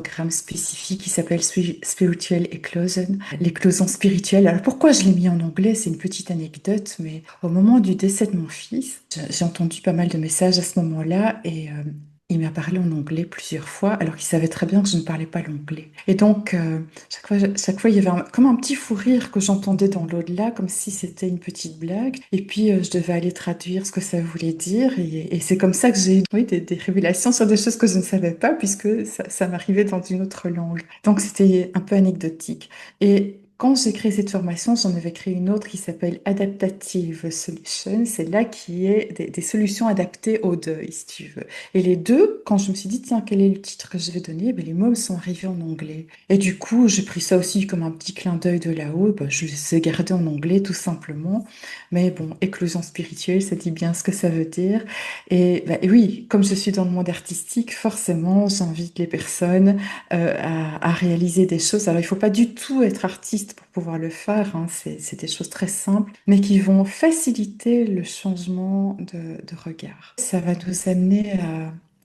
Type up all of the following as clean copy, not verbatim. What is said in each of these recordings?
programme spécifique qui s'appelle Spiritual Eclosion, l'éclosion spirituelle. Alors pourquoi je l'ai mis en anglais? C'est une petite anecdote, mais au moment du décès de mon fils, j'ai entendu pas mal de messages à ce moment-là et il m'a parlé en anglais plusieurs fois, alors qu'il savait très bien que je ne parlais pas l'anglais. Et donc, chaque fois, il y avait comme un petit fou rire que j'entendais dans l'au-delà, comme si c'était une petite blague. Et puis, je devais aller traduire ce que ça voulait dire. Et c'est comme ça que j'ai eu oui, des révélations sur des choses que je ne savais pas, puisque ça m'arrivait dans une autre langue. Donc, c'était un peu anecdotique. Et quand j'ai créé cette formation, j'en avais créé une autre qui s'appelle Adaptative Solutions. C'est là qui est des solutions adaptées au deuil, si tu veux. Et les deux, quand je me suis dit, tiens, quel est le titre que je vais donner, ben, les mots me sont arrivés en anglais. Et du coup, j'ai pris ça aussi comme un petit clin d'œil de là-haut. Ben, je les ai gardés en anglais, tout simplement. Mais bon, éclosion spirituelle, ça dit bien ce que ça veut dire. Et, ben, et oui, comme je suis dans le monde artistique, forcément, j'invite les personnes à réaliser des choses. Alors, il faut pas du tout être artiste pour pouvoir le faire, hein. C'est des choses très simples, mais qui vont faciliter le changement de regard. Ça va nous amener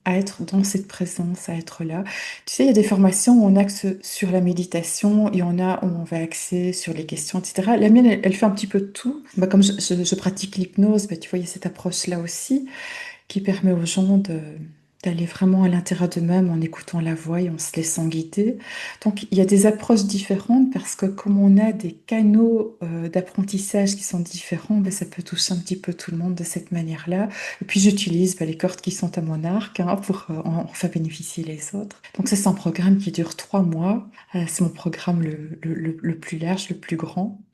à être dans cette présence, à être là. Tu sais, il y a des formations où on axe sur la méditation, et on a où on va axer sur les questions, etc. La mienne, elle fait un petit peu de tout. Bah, comme je pratique l'hypnose, bah, tu vois, il y a cette approche-là aussi qui permet aux gens d'aller vraiment à l'intérieur d'eux-mêmes en écoutant la voix et en se laissant guider. Donc, il y a des approches différentes parce que comme on a des canaux d'apprentissage qui sont différents, ben, ça peut toucher un petit peu tout le monde de cette manière-là. Et puis, j'utilise ben, les cordes qui sont à mon arc hein, pour en faire bénéficier les autres. Donc, ça, c'est un programme qui dure 3 mois. C'est mon programme le plus large, le plus grand.